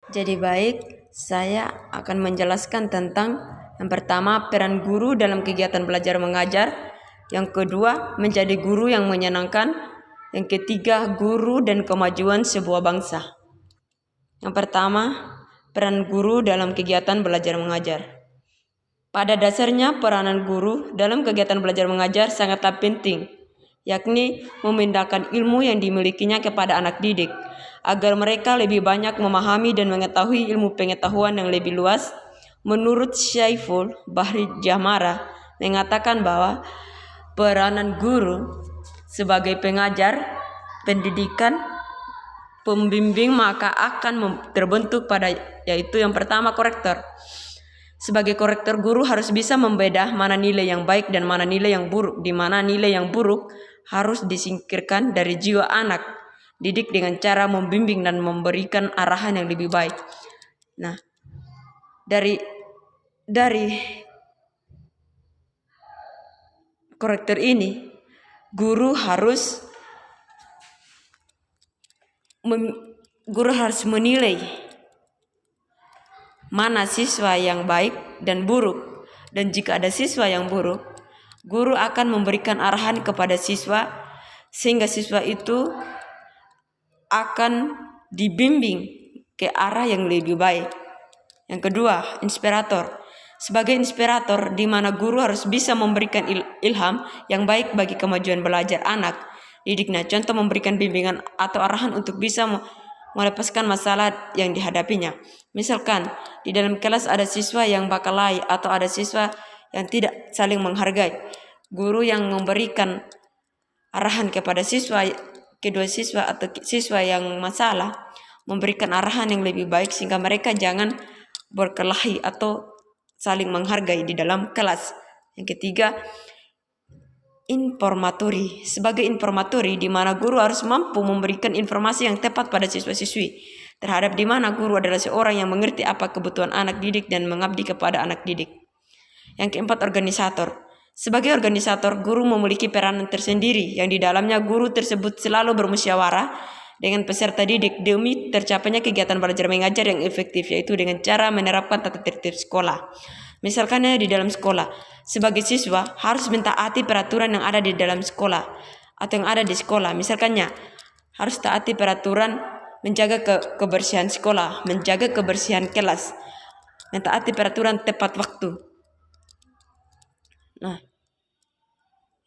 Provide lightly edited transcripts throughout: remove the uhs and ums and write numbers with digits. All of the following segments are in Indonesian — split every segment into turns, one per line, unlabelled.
Jadi baik, saya akan menjelaskan tentang yang pertama peran guru dalam kegiatan belajar mengajar, yang kedua menjadi guru yang menyenangkan, yang ketiga guru dan kemajuan sebuah bangsa. Yang pertama, peran guru dalam kegiatan belajar mengajar. Pada dasarnya peranan guru dalam kegiatan belajar mengajar sangatlah penting, yakni memindahkan ilmu yang dimilikinya kepada anak didik, agar mereka lebih banyak memahami dan mengetahui ilmu pengetahuan yang lebih luas. Menurut Syaiful Bahri Jamara mengatakan bahwa peranan guru sebagai pengajar pendidikan pembimbing maka akan terbentuk pada yaitu yang pertama korektor. Sebagai korektor, guru harus bisa membedah mana nilai yang baik dan mana nilai yang buruk, di mana nilai yang buruk harus disingkirkan dari jiwa anak didik dengan cara membimbing dan memberikan arahan yang lebih baik. Nah, dari korektor ini, guru harus menilai mana siswa yang baik dan buruk, dan jika ada siswa yang buruk, guru akan memberikan arahan kepada siswa sehingga siswa itu akan dibimbing ke arah yang lebih baik. Yang kedua, inspirator. Sebagai inspirator, di mana guru harus bisa memberikan ilham yang baik bagi kemajuan belajar anak didiknya. Contoh, memberikan bimbingan atau arahan untuk bisa melepaskan masalah yang dihadapinya. Misalkan di dalam kelas ada siswa yang bakalai atau ada siswa yang tidak saling menghargai. Guru yang memberikan arahan kepada kedua siswa atau siswa yang masalah, memberikan arahan yang lebih baik sehingga mereka jangan berkelahi atau saling menghargai di dalam kelas. Yang ketiga, informatori. Sebagai informatori, di mana guru harus mampu memberikan informasi yang tepat pada siswa-siswi, terhadap di mana guru adalah seorang yang mengerti apa kebutuhan anak didik dan mengabdi kepada anak didik. Yang keempat, organisator. Sebagai organisator, guru memiliki peranan tersendiri yang di dalamnya guru tersebut selalu bermusyawarah dengan peserta didik demi tercapainya kegiatan belajar mengajar yang efektif, yaitu dengan cara menerapkan tata tertib sekolah. Misalkan di dalam sekolah, sebagai siswa harus mentaati peraturan yang ada di dalam sekolah atau yang ada di sekolah. Misalkannya harus taati peraturan menjaga kebersihan sekolah, menjaga kebersihan kelas, mentaati peraturan tepat waktu. Nah,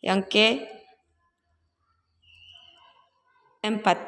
yang keempat,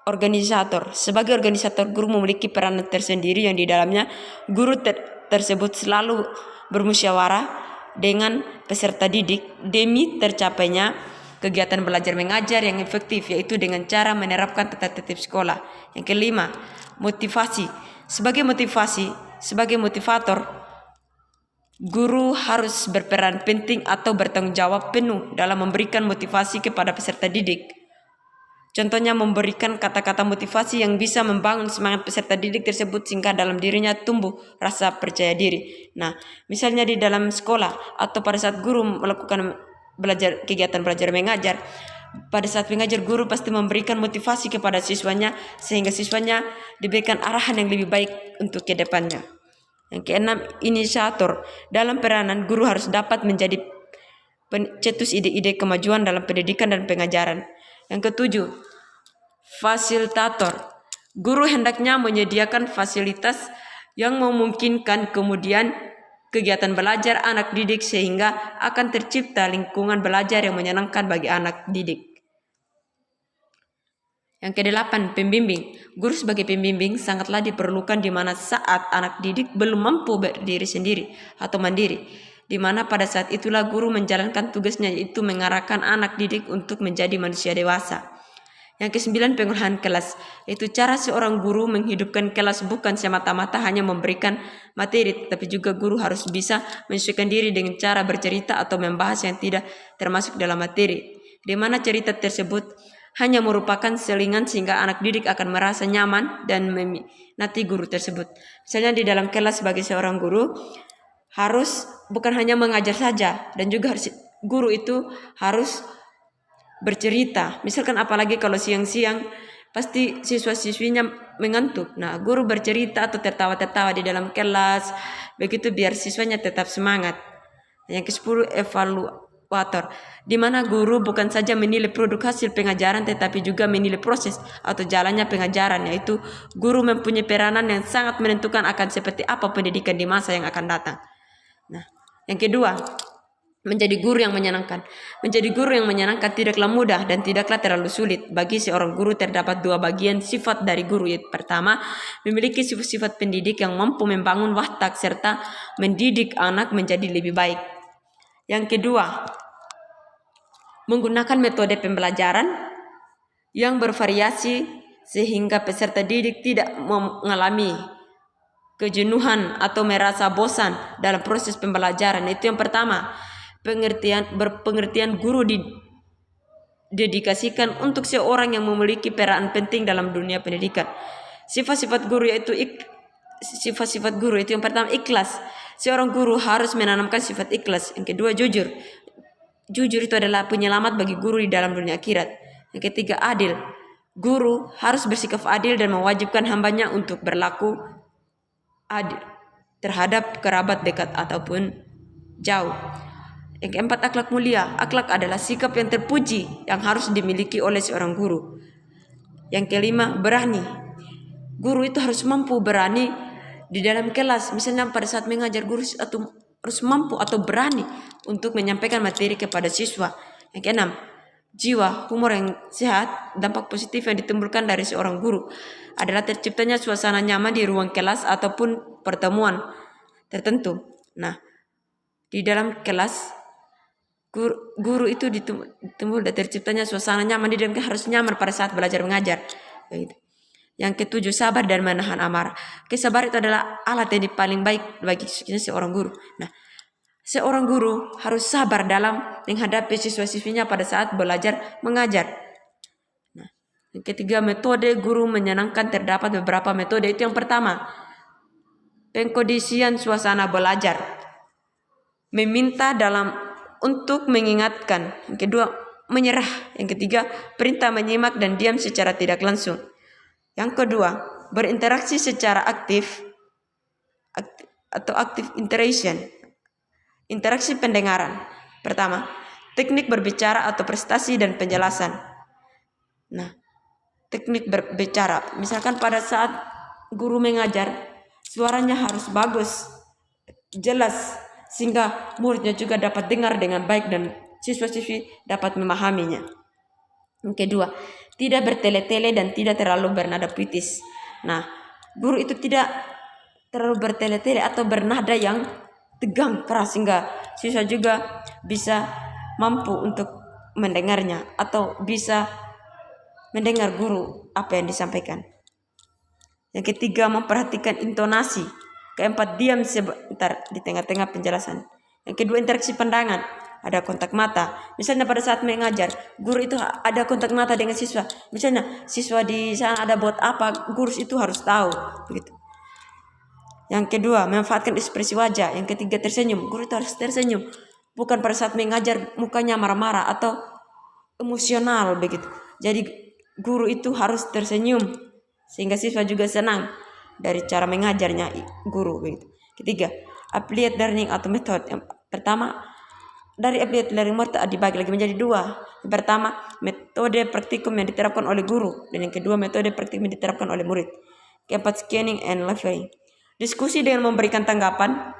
organisator. Sebagai organisator, guru memiliki peran tersendiri yang di dalamnya guru tersebut selalu bermusyawarah dengan peserta didik demi tercapainya kegiatan belajar mengajar yang efektif, yaitu dengan cara menerapkan tata tertib sekolah. Yang kelima, motivasi. Sebagai motivator, guru harus berperan penting atau bertanggung jawab penuh dalam memberikan motivasi kepada peserta didik. Contohnya, memberikan kata-kata motivasi yang bisa membangun semangat peserta didik tersebut sehingga dalam dirinya tumbuh rasa percaya diri. Nah, misalnya di dalam sekolah atau pada saat guru melakukan kegiatan belajar mengajar, pada saat mengajar guru pasti memberikan motivasi kepada siswanya sehingga siswanya diberikan arahan yang lebih baik untuk ke depannya. Yang keenam, inisiator. Dalam peranan, guru harus dapat menjadi pencetus ide-ide kemajuan dalam pendidikan dan pengajaran. Yang ketujuh, fasilitator. Guru hendaknya menyediakan fasilitas yang memungkinkan kemudian kegiatan belajar anak didik sehingga akan tercipta lingkungan belajar yang menyenangkan bagi anak didik. Yang kedelapan, pembimbing. Guru sebagai pembimbing sangatlah diperlukan di mana saat anak didik belum mampu berdiri sendiri atau mandiri, di mana pada saat itulah guru menjalankan tugasnya, yaitu mengarahkan anak didik untuk menjadi manusia dewasa. Yang kesembilan, pengolahan kelas, yaitu cara seorang guru menghidupkan kelas bukan semata-mata hanya memberikan materi, tetapi juga guru harus bisa menyesuaikan diri dengan cara bercerita atau membahas yang tidak termasuk dalam materi, di mana cerita tersebut hanya merupakan selingan sehingga anak didik akan merasa nyaman dan meminati guru tersebut. Misalnya di dalam kelas sebagai seorang guru harus bukan hanya mengajar saja, dan juga guru itu harus bercerita. Misalkan apalagi kalau siang-siang pasti siswa-siswinya mengantuk. Nah, guru bercerita atau tertawa-tertawa di dalam kelas, begitu biar siswanya tetap semangat. Yang ke-10, evaluator, di mana guru bukan saja menilai produk hasil pengajaran tetapi juga menilai proses atau jalannya pengajaran, yaitu guru mempunyai peranan yang sangat menentukan akan seperti apa pendidikan di masa yang akan datang. Nah, yang kedua, menjadi guru yang menyenangkan. Menjadi guru yang menyenangkan tidaklah mudah dan tidaklah terlalu sulit. Bagi seorang guru terdapat dua bagian sifat dari guru. Yaitu pertama, memiliki sifat-sifat pendidik yang mampu membangun watak serta mendidik anak menjadi lebih baik. Yang kedua, menggunakan metode pembelajaran yang bervariasi sehingga peserta didik tidak mengalami kejenuhan atau merasa bosan dalam proses pembelajaran. Itu yang pertama. Pengertian guru didedikasikan untuk seorang yang memiliki peran penting dalam dunia pendidikan. Sifat-sifat guru itu yang pertama, ikhlas. Seorang guru harus menanamkan sifat ikhlas. Yang kedua, jujur. Jujur itu adalah penyelamat bagi guru di dalam dunia akhirat. Yang ketiga, adil. Guru harus bersikap adil dan mewajibkan hambanya untuk berlaku adil terhadap kerabat dekat ataupun jauh. Yang keempat, akhlak mulia. Akhlak adalah sikap yang terpuji yang harus dimiliki oleh seorang guru. Yang kelima, berani. Guru itu harus mampu berani di dalam kelas. Misalnya pada saat mengajar, guru atau harus mampu atau berani untuk menyampaikan materi kepada siswa. Yang keenam, jiwa, humor yang sehat. Dampak positif yang ditimbulkan dari seorang guru adalah terciptanya suasana nyaman di ruang kelas ataupun pertemuan tertentu. Nah, di dalam kelas guru itu ditimbul dan terciptanya suasana nyaman di dalam kelas, harus nyaman pada saat belajar mengajar. Begitu. Yang ketujuh, sabar dan menahan amarah. Kesabaran itu adalah alat yang paling baik bagi seorang guru. Nah, seorang guru harus sabar dalam menghadapi siswa-siswinya pada saat belajar mengajar. Nah, yang ketiga, metode guru menyenangkan. Terdapat beberapa metode. Itu yang pertama, pengkondisian suasana belajar. Meminta untuk mengingatkan. Yang kedua, menyerah. Yang ketiga, perintah menyimak dan diam secara tidak langsung. Yang kedua, berinteraksi secara aktif atau active interaction. Interaksi pendengaran. Pertama, teknik berbicara atau prestasi dan penjelasan. Nah, teknik berbicara. Misalkan pada saat guru mengajar, suaranya harus bagus, jelas, sehingga muridnya juga dapat dengar dengan baik dan siswa-siswi dapat memahaminya. Yang kedua, tidak bertele-tele dan tidak terlalu bernada puitis. Nah, guru itu tidak terlalu bertele-tele atau bernada yang tegang keras sehingga siswa juga bisa mampu untuk mendengarnya atau bisa mendengar guru apa yang disampaikan. Yang ketiga, memperhatikan intonasi. Keempat, diam sebentar di tengah-tengah penjelasan. Yang kedua, interaksi pandangan. Ada kontak mata. Misalnya pada saat mengajar, guru itu ada kontak mata dengan siswa. Misalnya siswa di sana ada buat apa, guru itu harus tahu. Begitu. Yang kedua, memanfaatkan ekspresi wajah. Yang ketiga, tersenyum. Guru itu harus tersenyum. Bukan pada saat mengajar mukanya marah-marah atau emosional begitu. Jadi guru itu harus tersenyum sehingga siswa juga senang dari cara mengajarnya guru begitu. Ketiga, applied learning atau method. Yang pertama, dari applied learning method dibagi lagi menjadi dua. Yang pertama, metode praktikum yang diterapkan oleh guru, dan yang kedua, metode praktikum yang diterapkan oleh murid. Keempat, scanning and leveling. Diskusi dengan memberikan tanggapan.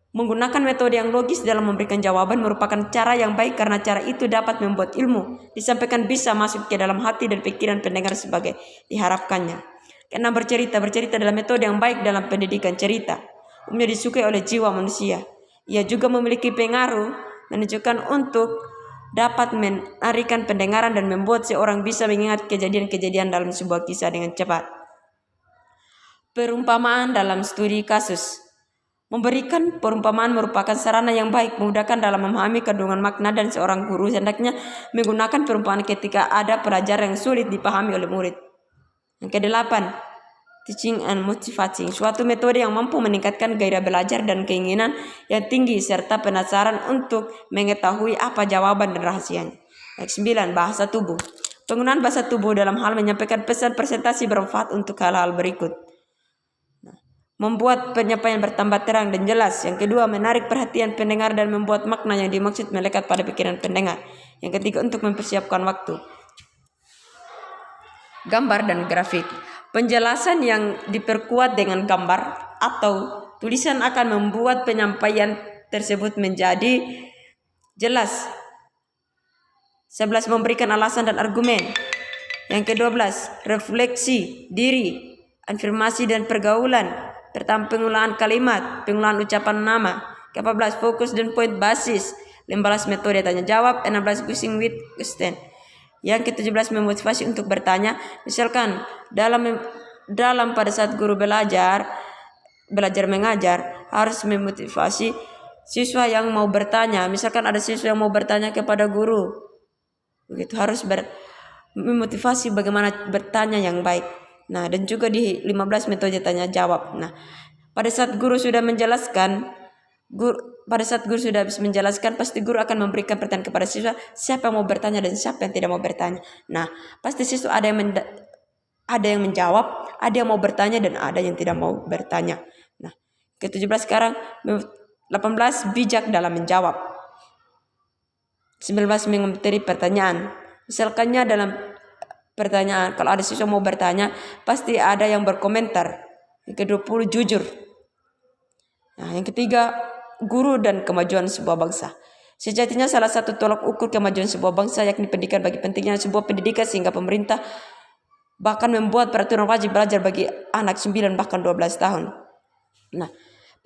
Menggunakan metode yang logis dalam memberikan jawaban merupakan cara yang baik karena cara itu dapat membuat ilmu disampaikan bisa masuk ke dalam hati dan pikiran pendengar sebagai diharapkannya. Karena bercerita adalah metode yang baik dalam pendidikan cerita. Umumnya disukai oleh jiwa manusia. Ia juga memiliki pengaruh menunjukkan untuk dapat menarikkan pendengaran dan membuat seorang bisa mengingat kejadian-kejadian dalam sebuah kisah dengan cepat. Perumpamaan dalam studi kasus. Memberikan perumpamaan merupakan sarana yang baik memudahkan dalam memahami kandungan makna, dan seorang guru hendaknya menggunakan perumpamaan ketika ada pelajaran yang sulit dipahami oleh murid. Yang kedelapan, teaching and motivating. Suatu metode yang mampu meningkatkan gairah belajar dan keinginan yang tinggi serta penasaran untuk mengetahui apa jawaban dan rahasianya. Yang 9, bahasa tubuh. Penggunaan bahasa tubuh dalam hal menyampaikan pesan presentasi bermanfaat untuk hal-hal berikut. Membuat penyampaian bertambah terang dan jelas. Yang kedua, menarik perhatian pendengar dan membuat makna yang dimaksud melekat pada pikiran pendengar. Yang ketiga, untuk mempersiapkan waktu. Gambar dan grafik. Penjelasan yang diperkuat dengan gambar atau tulisan akan membuat penyampaian tersebut menjadi jelas. 11. Memberikan alasan dan argumen. Yang ke-12, refleksi diri, afirmasi dan pergaulan. Pertama, pengulangan kalimat, pengulangan ucapan nama. Ke-14, fokus dan poin basis. 15, metode tanya jawab. 16, guessing with question. Yang ke-17, memotivasi untuk bertanya. Misalkan dalam pada saat guru belajar mengajar, harus memotivasi siswa yang mau bertanya. Misalkan ada siswa yang mau bertanya kepada guru, begitu harus memotivasi bagaimana bertanya yang baik. Nah, dan juga di 15 metode tanya jawab. Nah, pada saat guru sudah menjelaskan, pasti guru akan memberikan pertanyaan kepada siswa, siapa yang mau bertanya dan siapa yang tidak mau bertanya. Nah, pasti siswa ada yang menjawab, ada yang mau bertanya dan ada yang tidak mau bertanya. Nah, ke-17 sekarang 18, bijak dalam menjawab. 19, mengomentari pertanyaan. Misalkannya dalam pertanyaan, kalau ada siswa mau bertanya, pasti ada yang berkomentar. Yang ke-20, jujur. Nah, yang ketiga, guru dan kemajuan sebuah bangsa. Sejatinya salah satu tolak ukur kemajuan sebuah bangsa yakni pendidikan. Bagi pentingnya sebuah pendidikan sehingga pemerintah bahkan membuat peraturan wajib belajar bagi anak 9 bahkan 12 tahun. Nah,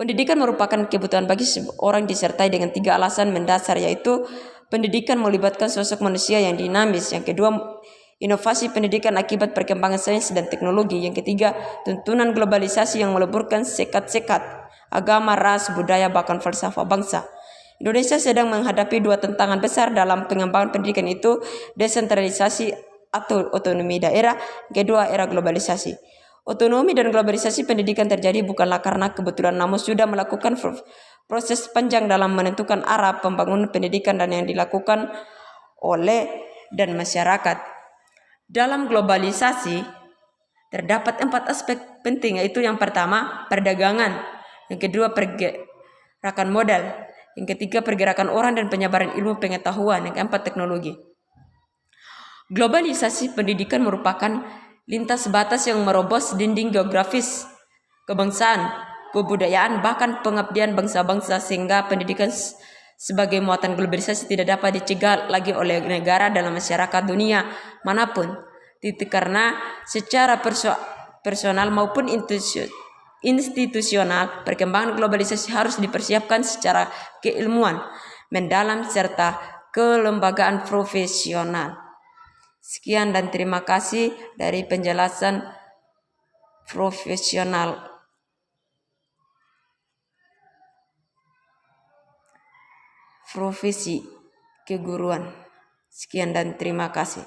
pendidikan merupakan kebutuhan bagi seorang disertai dengan 3 alasan mendasar, yaitu pendidikan melibatkan sosok manusia yang dinamis. Yang kedua, inovasi pendidikan akibat perkembangan sains dan teknologi. Yang ketiga, tuntunan globalisasi yang meleburkan sekat-sekat agama, ras, budaya, bahkan falsafah bangsa. Indonesia sedang menghadapi 2 tantangan besar dalam pengembangan pendidikan, itu desentralisasi atau otonomi daerah. Kedua, era globalisasi. Otonomi dan globalisasi pendidikan terjadi bukanlah karena kebetulan, namun sudah melakukan proses panjang dalam menentukan arah pembangunan pendidikan dan yang dilakukan oleh dan masyarakat. Dalam globalisasi terdapat 4 aspek penting, yaitu yang pertama, perdagangan. Yang kedua, pergerakan modal. Yang ketiga, pergerakan orang dan penyebaran ilmu pengetahuan. Yang keempat, teknologi. Globalisasi pendidikan merupakan lintas batas yang merobos dinding geografis, kebangsaan, kebudayaan, bahkan pengabdian bangsa-bangsa, sehingga pendidikan sebagai muatan globalisasi tidak dapat dicegah lagi oleh negara dalam masyarakat dunia manapun. Karena secara personal maupun institusional, perkembangan globalisasi harus dipersiapkan secara keilmuan, mendalam, serta kelembagaan profesional. Sekian dan terima kasih dari penjelasan profesional profesi keguruan. Sekian dan terima kasih.